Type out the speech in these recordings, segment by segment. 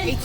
This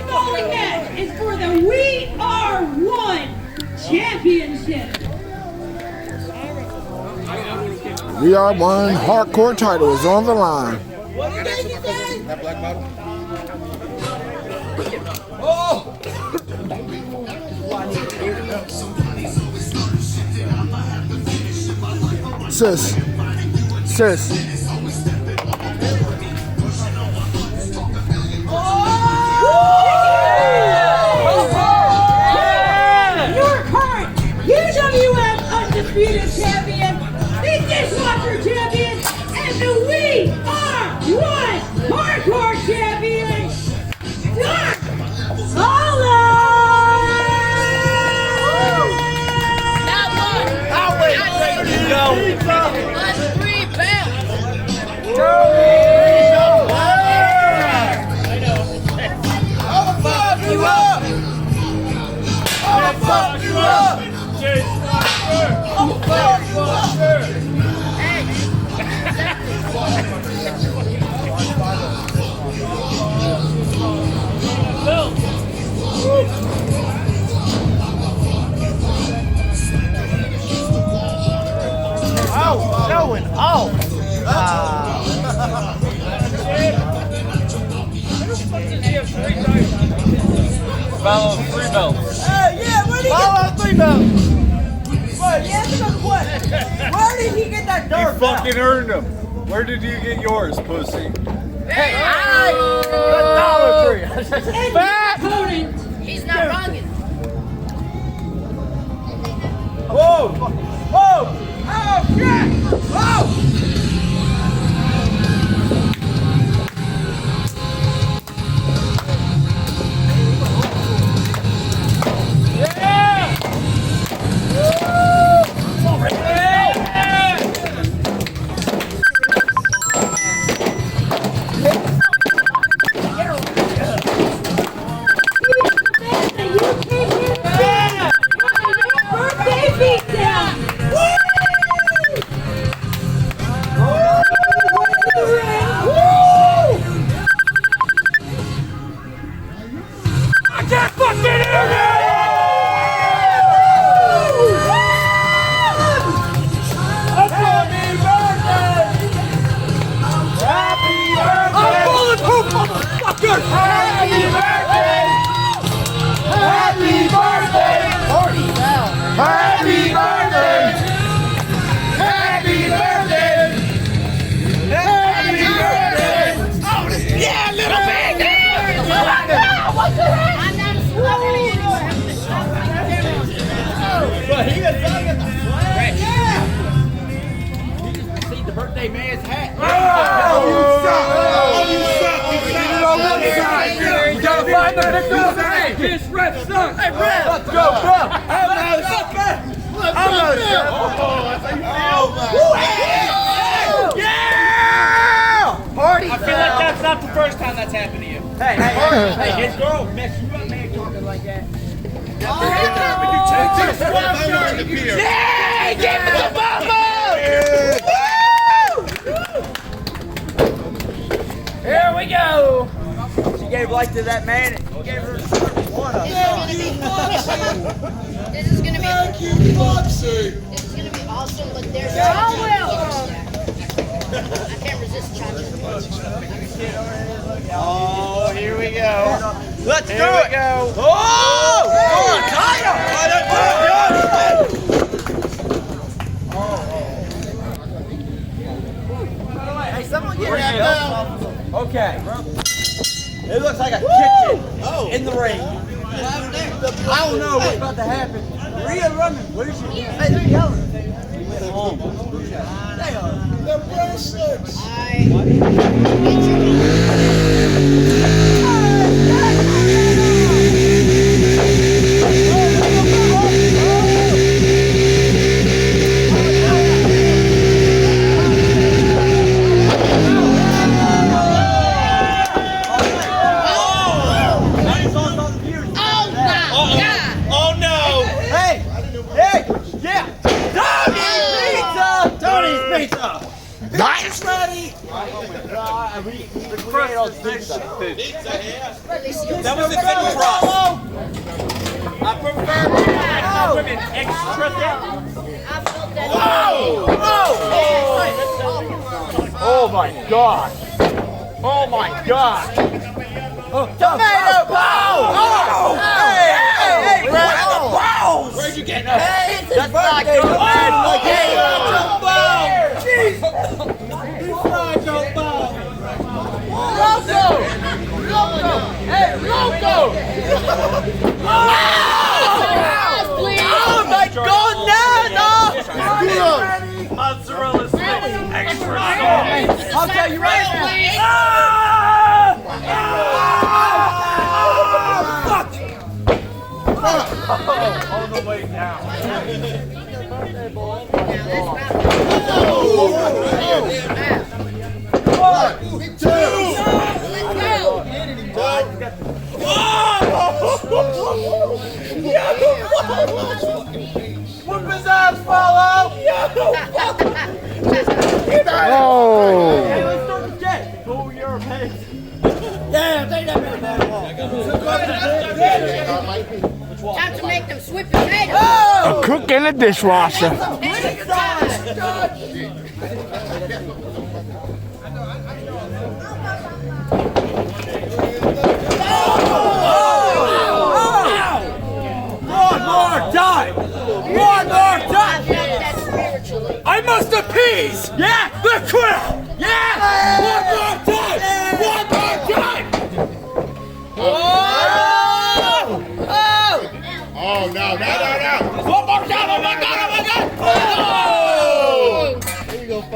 bowling match is for the WeR1 Championship. WeR1 Hardcore title is on the line. That black bottle? Sis. Your current UWF Undisputed Champion, the Dishwasher Champion, and the WeR1 Hardcore Champion, Dark Falo! Showing off. Follow 3 belts. Yeah, where did he Follow 3 belts. Where did he get that You dark fucking earned them. Where did you get yours, pussy? Hey, Dollar Tree. Opponent. He's not wrong. Whoa! Whoa! Oh, shit! Whoa! Birthday beat down. I can't fucking hear you! birthday man's hat. You gotta find the picture. Hey, this rep sucks. Hey, rep. Let's go, rep. I'm not yeah! Party! I feel like that's not the first time that's happened to you. Hey, his girl messed you up, man, talking like that. Yeah! Give me the bubble! Here we go! She gave life to that man. He gave her one of them. This is gonna be awesome, but there's I can't resist Chacha. Oh, here we go. Let's do it. Go. Oh! Hey, someone get that down. Okay. It looks like a kitchen in the ring. I don't know what's about to happen. Rhea running. Where's she? Hey, they're yelling. They are. They're bracelets. Nice! Ready? we ate all pizza. That was the good crust. I prefer women extra thick. I felt that. Oh my god. Oh my god. Tomato balls! Hey, Brad! Where'd you get Hey, it's his birthday! Loco! Hey, Loco! Oh my god, no! Mozzarella stick. Extra Okay, you ready? on the way down. Whoop his ass, Falo! Oh! Hey, let's start the jet. Pull your face. Yeah, take that man that wall. Time to make them sweet potatoes. A cook in the dishwasher. One more time. One more I time. felt that spiritually. I must appease. Yeah, the crowd. Yeah. One more time. One more time. Oh, no. One more time. Oh my god. Oh my god. Oh.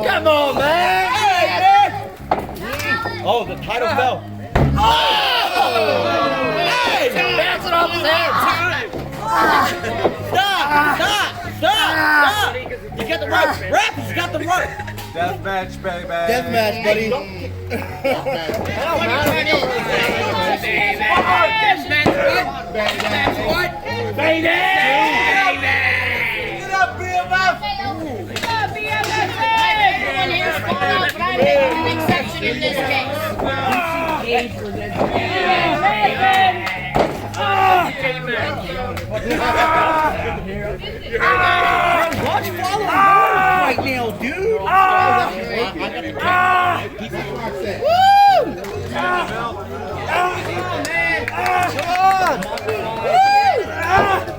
Come on, man! Hey, man. Oh, the title fell. Oh. Hey. Bounce it off his head! Stop! You got the rope! Rap, he's got the rope! Deathmatch, baby. Deathmatch, buddy. Get up, BMF. Everyone here's far but I make an exception in this case. Watch Falo right now, dude.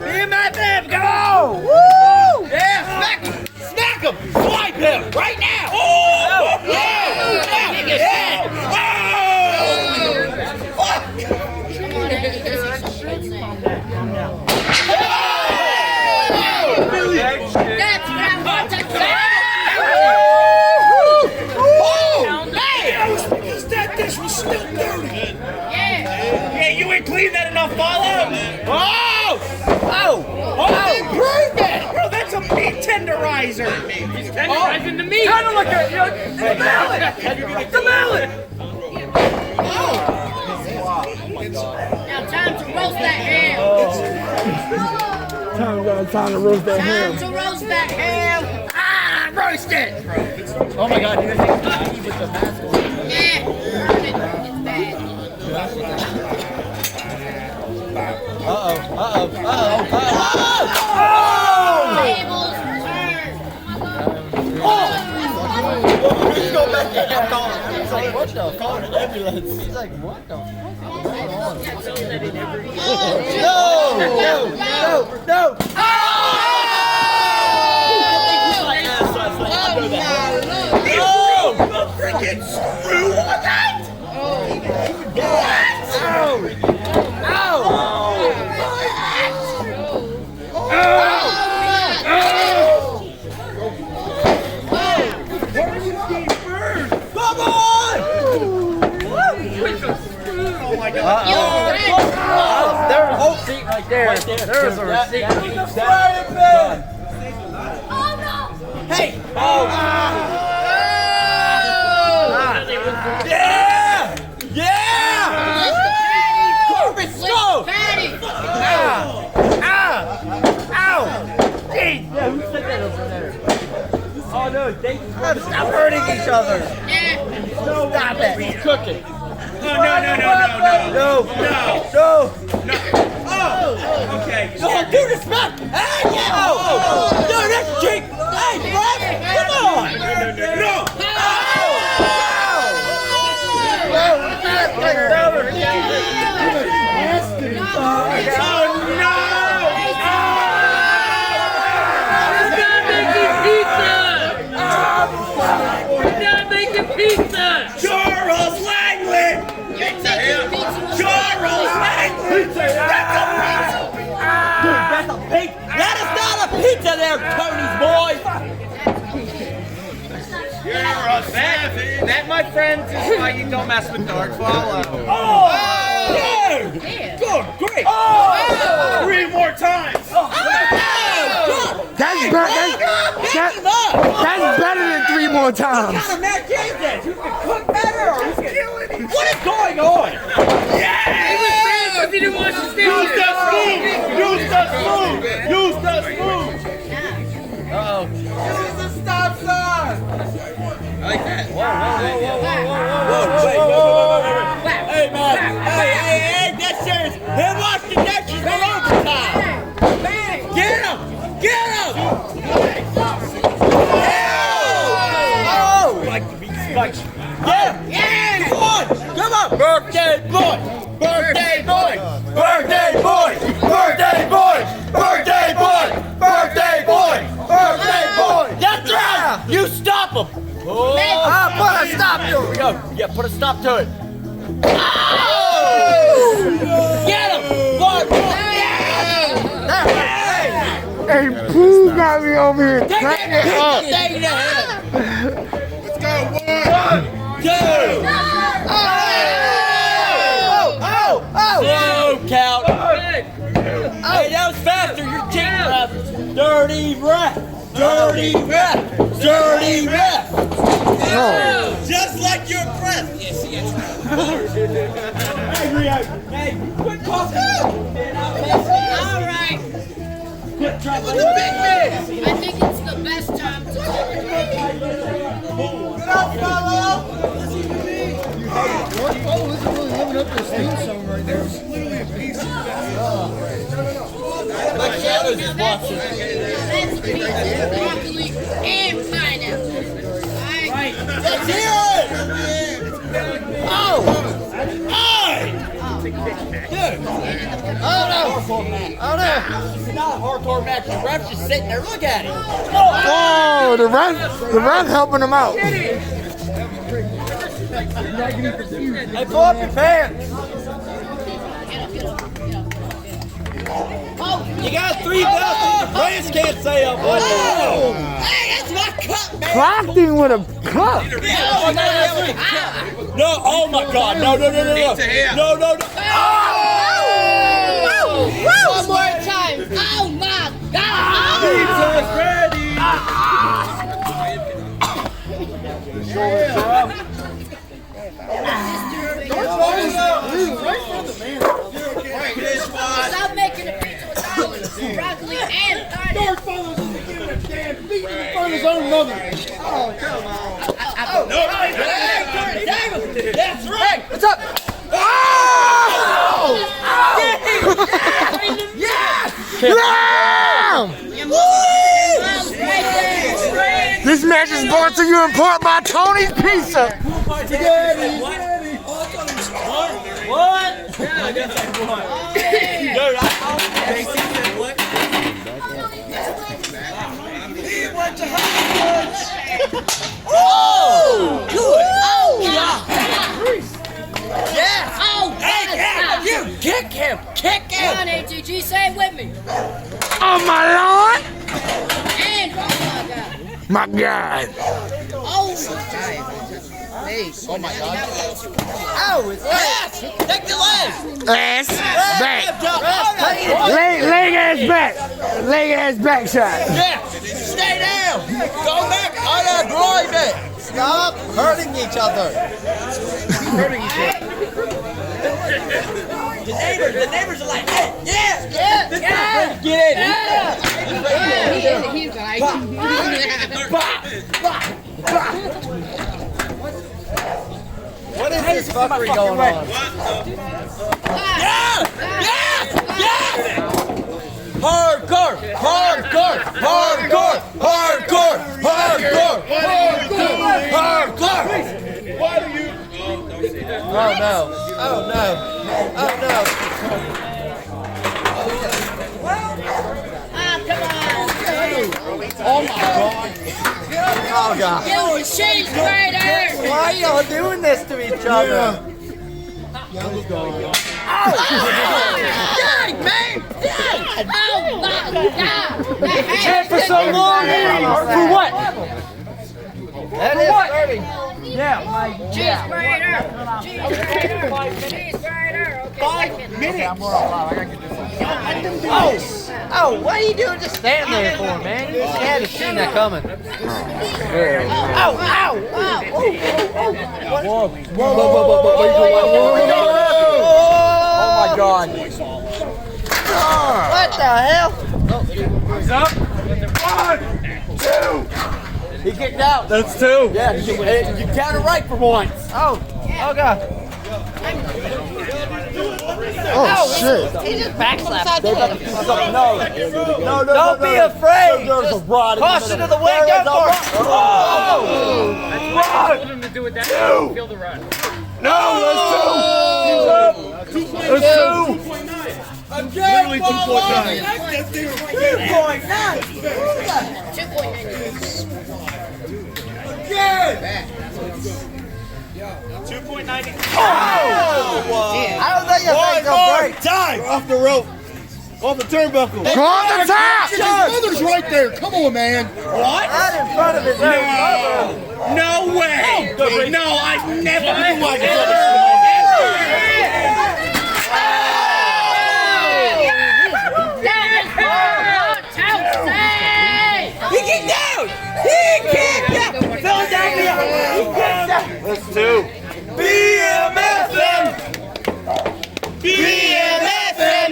BMFM, go! Woo! Yeah, smack him! Swipe him right now! Oh! Yeah! Come on, Andy, this is some good thing. That's what I want to say! That dish was still dirty! Yeah! Yeah, you ain't clean that enough, Falo! Oh, improved it! Bro, that's a meat tenderizer! He's tenderizing the meat! Kind of like a mallet! It's a mallet! Now time to roast that ham! Time to roast that Time ham. to roast that ham! Ah, roast it! Oh my god, you're gonna take me with the mask on. Yeah, burn it. It's bad. Tables turn! He's going back to him calling. He's like, what the? Calling an ambulance. He's like, what the fuck is going on? No! The freaking screw on that! Come on! Oh my god. There's a receipt right there. There's a receipt. Hey! Yeah! Yeah! Corpus stove! Patty! Ow! Yeah, who said that over there? Oh no, they stop hurting each other. Yeah! Stop it. He's cooking. No. Oh, okay. No, do respect. Hey, yeah. Dude, that's cheap. Hey, Brad, come on. No. Charles Langley! Charles Langley! That's a pizza. That is not a pizza there, Tony's boy. That, my friends, is why you don't mess with Dark Falo. Oh! Good, great! Oh! 3 more times! That's better than 3 more times. What kind of Mac is this? Who can cook better? Or who can... What is going on? Yeah! He didn't want to stay Use here. the spoon! Use the spoon! Use the spoon! Use the stop sign! I like that. Whoa, wait. Hey, man. Hey, that's serious. Hey, watch the dishes for overtime. Get him! Get him! Oh! Like to be spicy. Get him! Yeah! Come on! Come on! Birthday boy! Birthday boy! Birthday boy! Birthday boy! Birthday boy! Birthday boy! Birthday boy! That's right! You stop him! Oh! Put a stop to it! Here we go. Yeah, put a stop to it. Oh! Get him! One more! Hey, Pooh got me over here cutting it up. Stay there! Let's go, 1, 2! Slow count! Hey, that was faster! You're kicking up! Dirty ref! Dirty ref! Dirty ref! Just like your breath! Hey, quit coughing! All right. Quit dropping the big man! I think it's the best time to Get up, Falo! Dark Falo isn't really living up to his theme song right now. My shadow's is watching. That's pizza, broccoli, and pineapple. Right. Let's hear it! Oh! Hey! Dude! Oh no! It's not a hardcore match. The ref's just sitting there. Look at him. Oh, the ref helping him out. Hey, pull up your pants. You got 3 belts. The players can't say a word. Hey, that's my cup, man. Clocked him with a cup. No, oh my God. No. No. One more time. Oh my God. Pizza's ready. Stop making a pizza with olives, broccoli, and pineapple. Dark Falo's just giving a damn beat in front of his own mother. That's right. What's up? Oh! Yes! Yeah! This match is brought to you in part by Tony's Pizza. What? Yeah, I guess I won. Dude, He went to Hollywood. Oh! Good. Oh, yeah. Yes. Oh, Hey, you kick him. Kick come on, him. ATG, say it with me. Oh my lord! And oh My my God. God! Oh my God. Oh, it's yes. Take the leg. Ass back. Leg Leg ass back shot. Yeah. Stay down. Go back. Oh, yeah, groin it. Stop hurting each other. The neighbors are like, hey, yeah. Get in. He's like, What is this fuckery going on? Yeah! Hardcore! Hardcore! Hardcore! Hardcore! Hardcore! Hardcore! Why do you? Oh no! Oh no! Oh no! Oh, come on. Oh my god! Oh god! Yo, shade spider. Why are y'all doing this to each other? Dang, man. Dang. Oh, my God. And for so long, for what? That is dirty. Yeah, my Cheese spider. Cheese spider. Okay, 5 minutes. Oh, what are you doing? Just stand there for, man. You had to see that coming. ow, ow. Oh my god! What the hell? He's up. 1, 2. He kicked out. That's 2. Yeah, you counted right for once. Oh god. Oh, shit. He just backslapped. No, don't be afraid. There's a rod. Caution to the way. Go for it. Oh! I told him to do it that way. Feel the run. No, that's 2. He's up. That's 2. Literally 2.9. 2.90. I don't think your thing's gonna break. Time. Off the rope. Off the turnbuckle. Go on the top. His mother's right there. Come on, man. What? Not in front of his own mother. No way. No, I've never. He kicked out. He kicked out. Philadelphia. He kicked out. That's 2. BMFM. BMFM.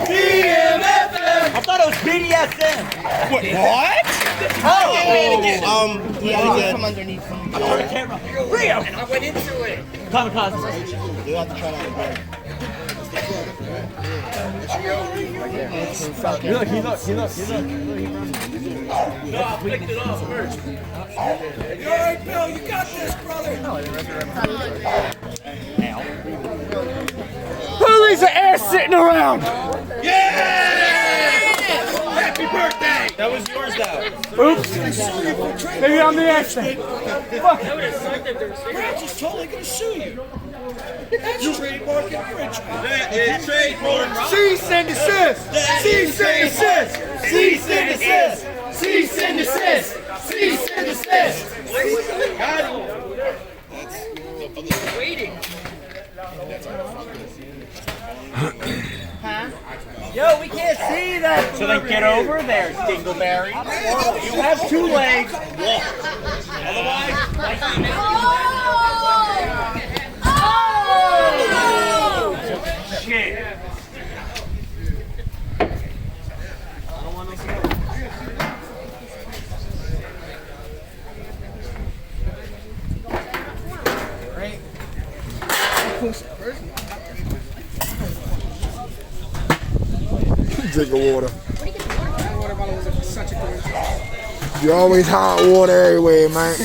BMFM. I thought it was BDSM. What? Come underneath. I turned the camera. Rio. And I went into it. Kamikaze. You have to try that again. Look. No, I picked it off first. You're alright, Bill. You got this, brother. Who leaves the air sitting around? Yeah! Happy birthday! That was yours, though. Oops. Maybe I'm the accident. Fuck. Brad is totally going to sue you. That's trademark infringement. That is trademark. Cease and desist! Cease and desist! Cease and desist! Cease and desist! Cease and desist! Waiting. Yo, we can't see that. So then get over there, Dingleberry. You have 2 legs. Walk. Otherwise, shit. Drink of water. You always hot water everywhere, man.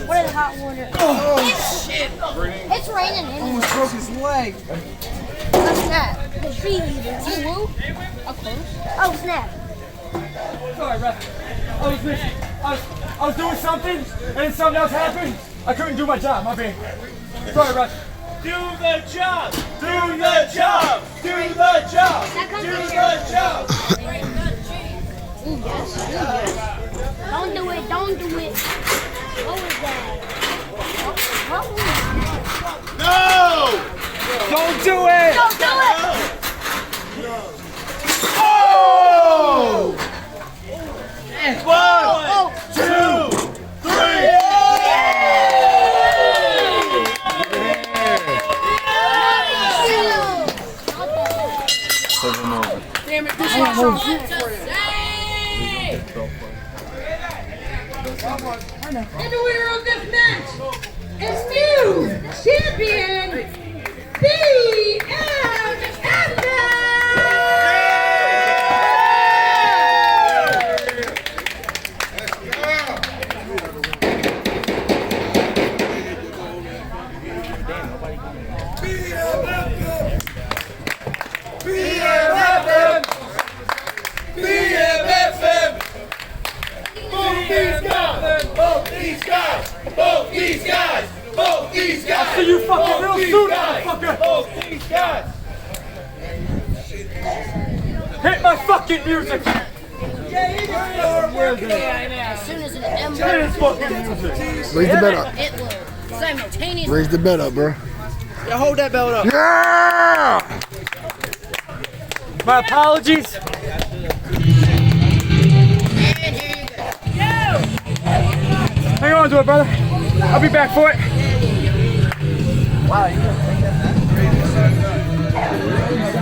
What is hot water? Oh, shit. It's raining anyway. Broke his leg. Oh, snap. The tree leader. You woo? Up close. Oh, snap. Sorry, ref. I was doing something, and then something else happened. I couldn't do my job. My bad. Sorry, ref. Do the job. Do the job. Do the job. Do the job. Ooh, yes. Ooh, yes. Don't do it. Don't do it. What was that? What was that? No! Don't do it. Don't do it. Oh! 1, 2, 3. Damn it, this one's in the WeR1 deathmatch! In suit on, fucker! Hit my fucking music! As soon as an M Hit his fucking music! Raise the bed up. it will simultaneously. Raise the bed up, bro. Yeah, hold that belt up. Yeah! My apologies. And here you go. Hang on to it, brother. I'll be back for it. Wow, you gonna take that back?